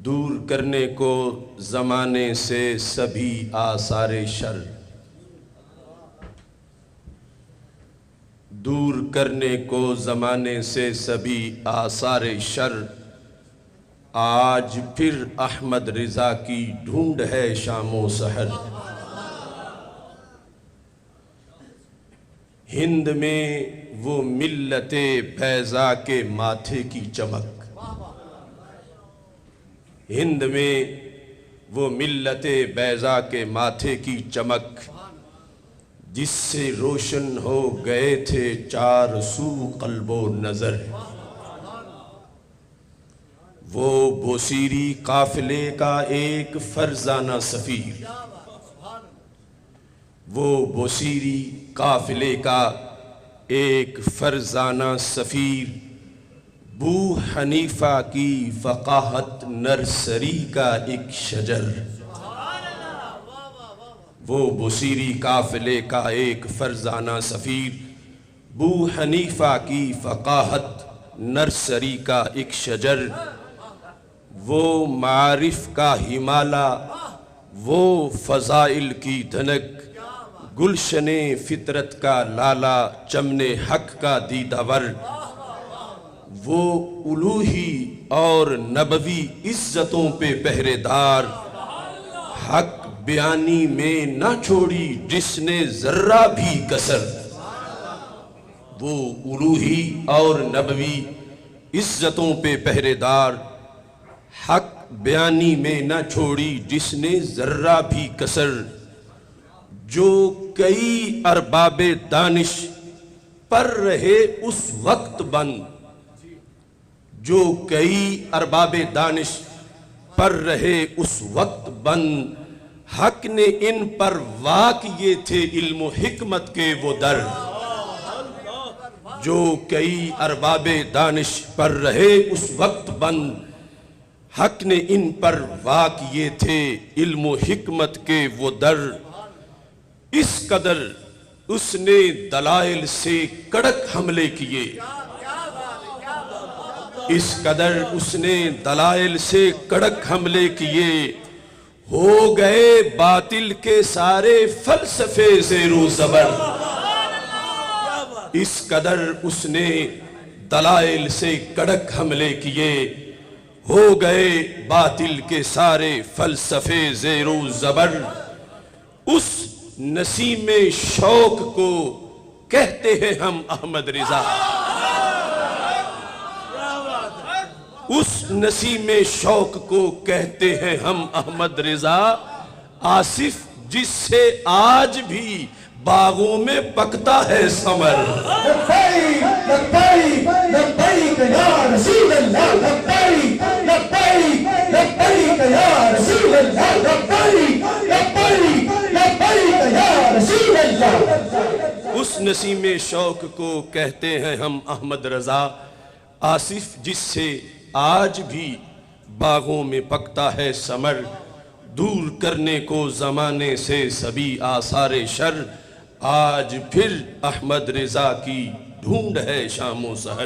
دور کرنے کو زمانے سے سبھی آثار شر، دور کرنے کو زمانے سے سبھی آثار شر، آج پھر احمد رضا کی ڈھونڈ ہے شام و سحر۔ ہند میں وہ ملت بیضا کے ماتھے کی چمک، ہند میں وہ ملت بیضا کے ماتھے کی چمک، جس سے روشن ہو گئے تھے چار سو قلب و نظر۔ وہ بوسیری قافلے کا ایک فرزانہ سفیر، وہ بوسیری قافلے کا ایک فرزانہ سفیر، بو حنیفہ کی فقاہت نرسری کا ایک شجر۔ وہ بوسیری قافلے کا ایک فرزانہ سفیر، بو حنیفہ کی فقاہت نرسری کا ایک شجر۔ وہ معارف کا ہمالا، وہ فضائل کی دھنک، گلشن فطرت کا لالا، چمن حق کا دیدہ ور۔ وہ الوہی اور نبوی عزتوں پہ پہرے دار، حق بیانی میں نہ چھوڑی جس نے ذرہ بھی کسر۔ وہ الوہی اور نبوی عزتوں پہ پہرے دار، حق بیانی میں نہ چھوڑی جس نے ذرہ بھی کسر۔ جو کئی ارباب دانش پر رہے اس وقت بند، جو کئی ارباب دانش پر رہے اس وقت بند، حق نے ان پر وا کیے تھے علم و حکمت کے وہ در۔ جو کئی ارباب دانش پر رہے اس وقت بند، حق نے ان پر وا کیے تھے علم و حکمت کے وہ در۔ اس قدر اس نے دلائل سے کڑک حملے کیے، اس قدر اس نے دلائل سے کڑک حملے کیے، ہو گئے باطل کے سارے فلسفے زیر و زبر۔ اس قدر اس نے دلائل سے کڑک حملے کیے، ہو گئے باطل کے سارے فلسفے زیر و زبر۔ اس نسیم شوق کو کہتے ہیں ہم احمد رضا، اس نسیم شوق کو کہتے ہیں ہم احمد رضا، آصف جس سے آج بھی باغوں میں پکتا ہے ثمر۔ لبیک لبیک لبیک یا رسول اللہ، لبیک لبیک لبیک یا رسول اللہ، لبیک لبیک لبیک یا رسول اللہ۔ اس نسیم شوق کو کہتے ہیں ہم احمد رضا، آصف جس سے آج بھی باغوں میں پکتا ہے ثمر۔ دور کرنے کو زمانے سے سبھی آثار شر، آج پھر احمد رضا کی ڈھونڈ ہے شام و سحر۔